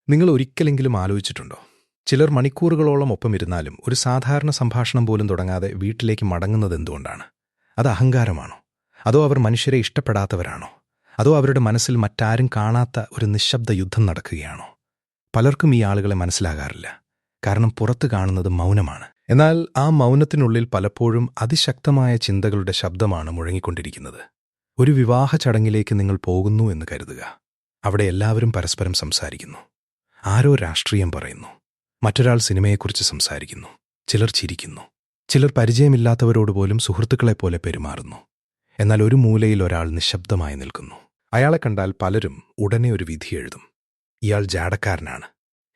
നിങ്ങൾ ഒരിക്കലെങ്കിലും ആലോചിച്ചിട്ടുണ്ടോ? ചിലർ മണിക്കൂറുകളോളം ഒപ്പമിരുന്നാലും ഒരു സാധാരണ സംഭാഷണം പോലും തുടങ്ങാതെ വീട്ടിലേക്ക് മടങ്ങുന്നത് എന്തുകൊണ്ടാണ്? അത് അഹങ്കാരമാണോ? അതോ അവർ മനുഷ്യരെ ഇഷ്ടപ്പെടാത്തവരാണോ? അതോ അവരുടെ മനസ്സിൽ മറ്റാരും കാണാത്ത ഒരു നിശബ്ദ യുദ്ധം നടക്കുകയാണോ? പലർക്കും ഈ ആളുകളെ മനസ്സിലാകാറില്ല. കാരണം പുറത്ത് കാണുന്നത് മൗനമാണ്. എന്നാൽ ആ മൗനത്തിനുള്ളിൽ പലപ്പോഴും അതിശക്തമായ ചിന്തകളുടെ ശബ്ദമാണ് മുഴങ്ങിക്കൊണ്ടിരിക്കുന്നത്. ഒരു വിവാഹ ചടങ്ങിലേക്ക് നിങ്ങൾ പോകുന്നു എന്ന് കരുതുക. അവിടെ എല്ലാവരും പരസ്പരം സംസാരിക്കുന്നു. ആരോ രാഷ്ട്രീയം പറയുന്നു. മറ്റൊരാൾ സിനിമയെക്കുറിച്ച് സംസാരിക്കുന്നു. ചിലർ ചിരിക്കുന്നു. ചിലർ പരിചയമില്ലാത്തവരോട് പോലും സുഹൃത്തുക്കളെപ്പോലെ പെരുമാറുന്നു. എന്നാൽ ഒരു മൂലയിൽ ഒരാൾ നിശബ്ദമായി നിൽക്കുന്നു. അയാളെ കണ്ടാൽ പലരും ഉടനെ ഒരു വിധി എഴുതും. ഇയാൾ ജാടക്കാരനാണ്.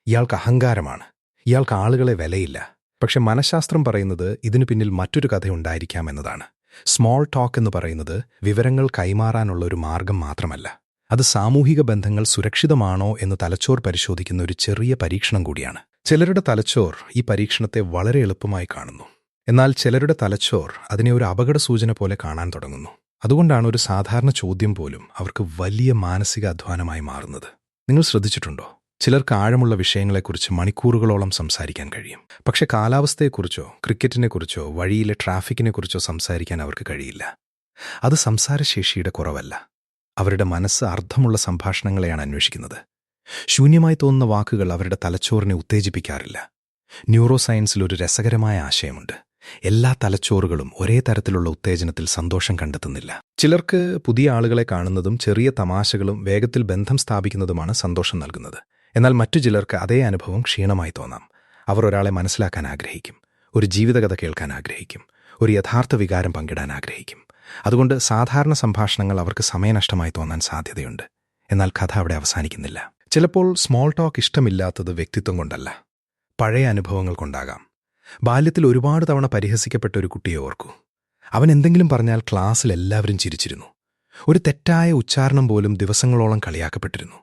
ഇയാൾക്ക് അഹങ്കാരമാണ്. ഇയാൾക്ക് ആളുകളെ വിലയില്ല. പക്ഷെ മനഃശാസ്ത്രം പറയുന്നത് ഇതിനു പിന്നിൽ മറ്റൊരു കഥയുണ്ടായിരിക്കാമെന്നതാണ്. സ്മോൾ ടോക്ക് എന്ന് പറയുന്നത് വിവരങ്ങൾ കൈമാറാനുള്ള ഒരു മാർഗം മാത്രമല്ല. അത് സാമൂഹിക ബന്ധങ്ങൾ സുരക്ഷിതമാണോ എന്ന് തലച്ചോർ പരിശോധിക്കുന്ന ഒരു ചെറിയ പരീക്ഷണം കൂടിയാണ്. ചിലരുടെ തലച്ചോർ ഈ പരീക്ഷണത്തെ വളരെ എളുപ്പമായി കാണുന്നു. എന്നാൽ ചിലരുടെ തലച്ചോർ അതിനെ ഒരു അപകട സൂചന പോലെ കാണാൻ തുടങ്ങുന്നു. അതുകൊണ്ടാണ് ഒരു സാധാരണ ചോദ്യം പോലും അവർക്ക് വലിയ മാനസിക അധ്വാനമായി മാറുന്നത്. നിങ്ങൾ ശ്രദ്ധിച്ചിട്ടുണ്ടോ? ചിലർക്ക് ആഴമുള്ള വിഷയങ്ങളെക്കുറിച്ച് മണിക്കൂറുകളോളം സംസാരിക്കാൻ കഴിയും. പക്ഷെ കാലാവസ്ഥയെക്കുറിച്ചോ ക്രിക്കറ്റിനെക്കുറിച്ചോ വഴിയിലെ ട്രാഫിക്കിനെക്കുറിച്ചോ സംസാരിക്കാൻ അവർക്ക് കഴിയില്ല. അത് സംസാരശേഷിയുടെ കുറവല്ല. അവരുടെ മനസ്സ് അർത്ഥമുള്ള സംഭാഷണങ്ങളെയാണ് അന്വേഷിക്കുന്നത്. ശൂന്യമായി തോന്നുന്ന വാക്കുകൾ അവരുടെ തലച്ചോറിനെ ഉത്തേജിപ്പിക്കാറില്ല. ന്യൂറോ സയൻസിൽ ഒരു രസകരമായ ആശയമുണ്ട്. എല്ലാ തലച്ചോറുകളും ഒരേ തരത്തിലുള്ള ഉത്തേജനത്തിൽ സന്തോഷം കണ്ടെത്തുന്നില്ല. ചിലർക്ക് പുതിയ ആളുകളെ കാണുന്നതും ചെറിയ തമാശകളും വേഗത്തിൽ ബന്ധം സ്ഥാപിക്കുന്നതുമാണ് സന്തോഷം നൽകുന്നത്. എന്നാൽ മറ്റു ചിലർക്ക് അതേ അനുഭവം ക്ഷീണമായി തോന്നാം. അവർ ഒരാളെ മനസ്സിലാക്കാൻ ആഗ്രഹിക്കും, ഒരു ജീവിതകഥ കേൾക്കാൻ ആഗ്രഹിക്കും, ഒരു യഥാർത്ഥ വികാരം പങ്കിടാൻ ആഗ്രഹിക്കും. അതുകൊണ്ട് സാധാരണ സംഭാഷണങ്ങൾ അവർക്ക് സമയനഷ്ടമായി തോന്നാൻ സാധ്യതയുണ്ട്. എന്നാൽ കഥ അവിടെ അവസാനിക്കുന്നില്ല. ചിലപ്പോൾ സ്മോൾ ടോക്ക് ഇഷ്ടമില്ലാത്തത് വ്യക്തിത്വം കൊണ്ടല്ല, പഴയ അനുഭവങ്ങൾ കൊണ്ടാകാം. ബാല്യത്തിൽ ഒരുപാട് തവണ പരിഹസിക്കപ്പെട്ട ഒരു കുട്ടിയെ ഓർക്കൂ. അവൻ എന്തെങ്കിലും പറഞ്ഞാൽ ക്ലാസ്സിൽ എല്ലാവരും ചിരിച്ചിരുന്നു. ഒരു തെറ്റായ ഉച്ചാരണം പോലും ദിവസങ്ങളോളം കളിയാക്കപ്പെട്ടിരുന്നു.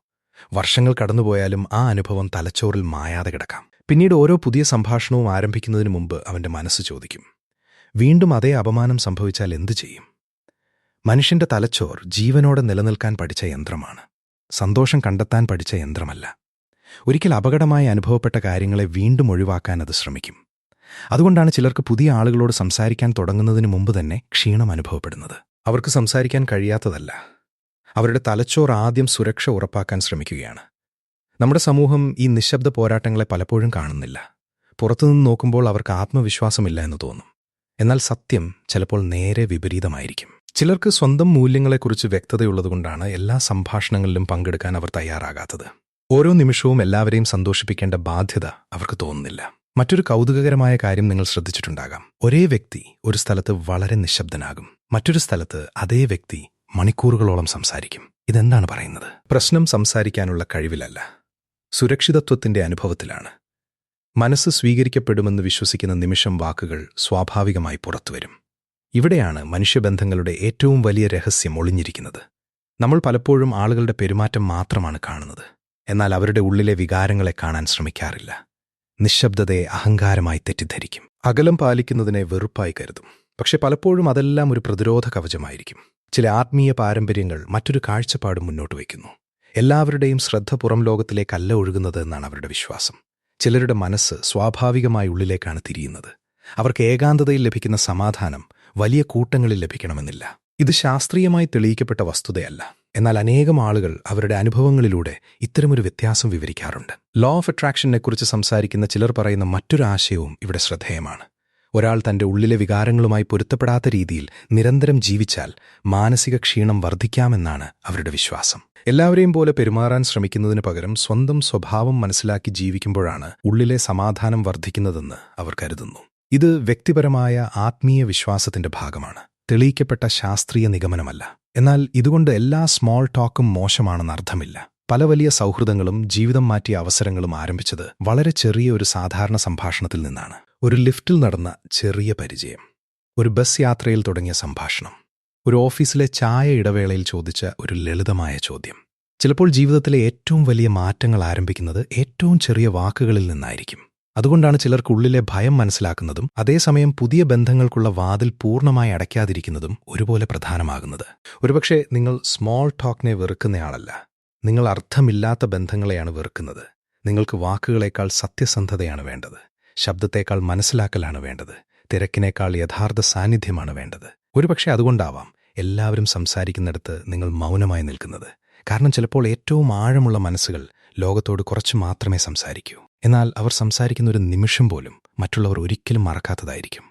വർഷങ്ങൾ കടന്നുപോയാലും ആ അനുഭവം തലച്ചോറിൽ മായാതെ കിടക്കാം. പിന്നീട് ഓരോ പുതിയ സംഭാഷണവും ആരംഭിക്കുന്നതിന് മുമ്പ് അവന്റെ മനസ്സ് ചോദിക്കും, വീണ്ടും അതേ അപമാനം സംഭവിച്ചാൽ എന്തു ചെയ്യും? മനുഷ്യന്റെ തലച്ചോർ ജീവനോടെ നിലനിൽക്കാൻ പഠിച്ച യന്ത്രമാണ്, സന്തോഷം കണ്ടെത്താൻ പഠിച്ച യന്ത്രമല്ല. ഒരിക്കൽ അപകടമായി അനുഭവപ്പെട്ട കാര്യങ്ങളെ വീണ്ടും ഒഴിവാക്കാൻ അത് ശ്രമിക്കും. അതുകൊണ്ടാണ് ചിലർക്ക് പുതിയ ആളുകളോട് സംസാരിക്കാൻ തുടങ്ങുന്നതിന് മുമ്പ് തന്നെ ക്ഷീണം അനുഭവപ്പെടുന്നത്. അവർക്ക് സംസാരിക്കാൻ കഴിയാത്തതല്ല, അവരുടെ തലച്ചോർ ആദ്യം സുരക്ഷ ഉറപ്പാക്കാൻ ശ്രമിക്കുകയാണ്. നമ്മുടെ സമൂഹം ഈ നിശബ്ദ പോരാട്ടങ്ങളെ പലപ്പോഴും കാണുന്നില്ല. പുറത്തുനിന്ന് നോക്കുമ്പോൾ അവർക്ക് ആത്മവിശ്വാസമില്ല എന്ന് തോന്നും. എന്നാൽ സത്യം ചിലപ്പോൾ നേരെ വിപരീതമായിരിക്കും. ചിലർക്ക് സ്വന്തം മൂല്യങ്ങളെക്കുറിച്ച് വ്യക്തതയുള്ളതുകൊണ്ടാണ് എല്ലാ സംഭാഷണങ്ങളിലും പങ്കെടുക്കാൻ അവർ തയ്യാറാകാത്തത്. ഓരോ നിമിഷവും എല്ലാവരെയും സന്തോഷിപ്പിക്കേണ്ട ബാധ്യത അവർക്ക് തോന്നുന്നില്ല. മറ്റൊരു കൗതുകകരമായ കാര്യം നിങ്ങൾ ശ്രദ്ധിച്ചിട്ടുണ്ടാകാം. ഒരേ വ്യക്തി ഒരു സ്ഥലത്ത് വളരെ നിശബ്ദനാകും. മറ്റൊരു സ്ഥലത്ത് അതേ വ്യക്തി മണിക്കൂറുകളോളം സംസാരിക്കും. ഇതെന്താണ് പറയുന്നത്? പ്രശ്നം സംസാരിക്കാനുള്ള കഴിവിലല്ല, സുരക്ഷിതത്വത്തിന്റെ അനുഭവത്തിലാണ്. മനസ്സ് സ്വീകരിക്കപ്പെടുമെന്ന് വിശ്വസിക്കുന്ന നിമിഷം വാക്കുകൾ സ്വാഭാവികമായി പുറത്തുവരും. ഇവിടെയാണ് മനുഷ്യബന്ധങ്ങളുടെ ഏറ്റവും വലിയ രഹസ്യം ഒളിഞ്ഞിരിക്കുന്നത്. നമ്മൾ പലപ്പോഴും ആളുകളുടെ പെരുമാറ്റം മാത്രമാണ് കാണുന്നത്. എന്നാൽ അവരുടെ ഉള്ളിലെ വികാരങ്ങളെ കാണാൻ ശ്രമിക്കാറില്ല. നിശബ്ദതയെ അഹങ്കാരമായി തെറ്റിദ്ധരിക്കും. അകലം പാലിക്കുന്നതിനെ വെറുപ്പായി കരുതും. പക്ഷെ പലപ്പോഴും അതെല്ലാം ഒരു പ്രതിരോധ കവചമായിരിക്കും. ചില ആത്മീയ പാരമ്പര്യങ്ങൾ മറ്റൊരു കാഴ്ചപ്പാട് മുന്നോട്ട് വയ്ക്കുന്നു. എല്ലാവരുടെയും ശ്രദ്ധ പുറം ലോകത്തിലേക്കല്ല ഒഴുകുന്നത് എന്നാണ് അവരുടെ വിശ്വാസം. ചിലരുടെ മനസ്സ് സ്വാഭാവികമായി ഉള്ളിലേക്കാണ് തിരിയുന്നത്. അവർക്ക് ഏകാന്തതയിൽ ലഭിക്കുന്ന സമാധാനം വലിയ കൂട്ടങ്ങളിൽ ലഭിക്കണമെന്നില്ല. ഇത് ശാസ്ത്രീയമായി തെളിയിക്കപ്പെട്ട വസ്തുതയല്ല. എന്നാൽ അനേകം ആളുകൾ അവരുടെ അനുഭവങ്ങളിലൂടെ ഇത്തരമൊരു വ്യത്യാസം വിവരിക്കാറുണ്ട്. ലോ ഓഫ് അട്രാക്ഷനെക്കുറിച്ച് സംസാരിക്കുന്ന ചിലർ പറയുന്ന മറ്റൊരു ആശയവും ഇവിടെ ശ്രദ്ധേയമാണ്. ഒരാൾ തന്റെ ഉള്ളിലെ വികാരങ്ങളുമായി പൊരുത്തപ്പെടാത്ത രീതിയിൽ നിരന്തരം ജീവിച്ചാൽ മാനസിക ക്ഷീണം വർദ്ധിക്കാമെന്നാണ് അവരുടെ വിശ്വാസം. എല്ലാവരെയും പോലെ പെരുമാറാൻ ശ്രമിക്കുന്നതിന് പകരം സ്വന്തം സ്വഭാവം മനസ്സിലാക്കി ജീവിക്കുമ്പോഴാണ് ഉള്ളിലെ സമാധാനം വർദ്ധിക്കുന്നതെന്ന് അവർ കരുതുന്നു. ഇത് വ്യക്തിപരമായ ആത്മീയ വിശ്വാസത്തിന്റെ ഭാഗമാണ്, തെളിയിക്കപ്പെട്ട ശാസ്ത്രീയ നിഗമനമല്ല. എന്നാൽ ഇതുകൊണ്ട് എല്ലാ സ്മോൾ ടോക്കും മോശമാണെന്ന് അർത്ഥമില്ല. പല വലിയ സൗഹൃദങ്ങളും ജീവിതം മാറ്റിയ അവസരങ്ങളും ആരംഭിച്ചത് വളരെ ചെറിയ ഒരു സാധാരണ സംഭാഷണത്തിൽ നിന്നാണ്. ഒരു ലിഫ്റ്റിൽ നടന്ന ചെറിയ പരിചയം, ഒരു ബസ് യാത്രയിൽ തുടങ്ങിയ സംഭാഷണം, ഒരു ഓഫീസിലെ ചായ ഇടവേളയിൽ ചോദിച്ച ഒരു ലളിതമായ ചോദ്യം. ചിലപ്പോൾ ജീവിതത്തിലെ ഏറ്റവും വലിയ മാറ്റങ്ങൾ ആരംഭിക്കുന്നത് ഏറ്റവും ചെറിയ വാക്കുകളിൽ നിന്നായിരിക്കും. അതുകൊണ്ടാണ് ചിലർക്ക് ഉള്ളിലെ ഭയം മനസ്സിലാക്കുന്നതും അതേസമയം പുതിയ ബന്ധങ്ങൾക്കുള്ള വാതിൽ പൂർണ്ണമായി അടയ്ക്കാതിരിക്കുന്നതും ഒരുപോലെ പ്രധാനമാകുന്നത്. ഒരുപക്ഷെ നിങ്ങൾ സ്മോൾ ടോക്കിനെ വെറുക്കുന്നയാളല്ല, നിങ്ങൾ അർത്ഥമില്ലാത്ത ബന്ധങ്ങളെയാണ് വെറുക്കുന്നത്. നിങ്ങൾക്ക് വാക്കുകളേക്കാൾ സത്യസന്ധതയാണ് വേണ്ടത്. ശബ്ദത്തേക്കാൾ മനസ്സിലാക്കലാണ് വേണ്ടത്. തിരക്കിനേക്കാൾ യഥാർത്ഥ സാന്നിധ്യമാണ് വേണ്ടത്. ഒരുപക്ഷെ അതുകൊണ്ടാവാം എല്ലാവരും സംസാരിക്കുന്നിടത്ത് നിങ്ങൾ മൗനമായി നിൽക്കുന്നത്. കാരണം ചിലപ്പോൾ ഏറ്റവും ആഴമുള്ള മനസ്സുകൾ ലോകത്തോട് കുറച്ച് മാത്രമേ സംസാരിക്കൂ. എന്നാൽ അവർ സംസാരിക്കുന്ന ഒരു നിമിഷം പോലും മറ്റുള്ളവർ ഒരിക്കലും മറക്കാത്തതായിരിക്കും.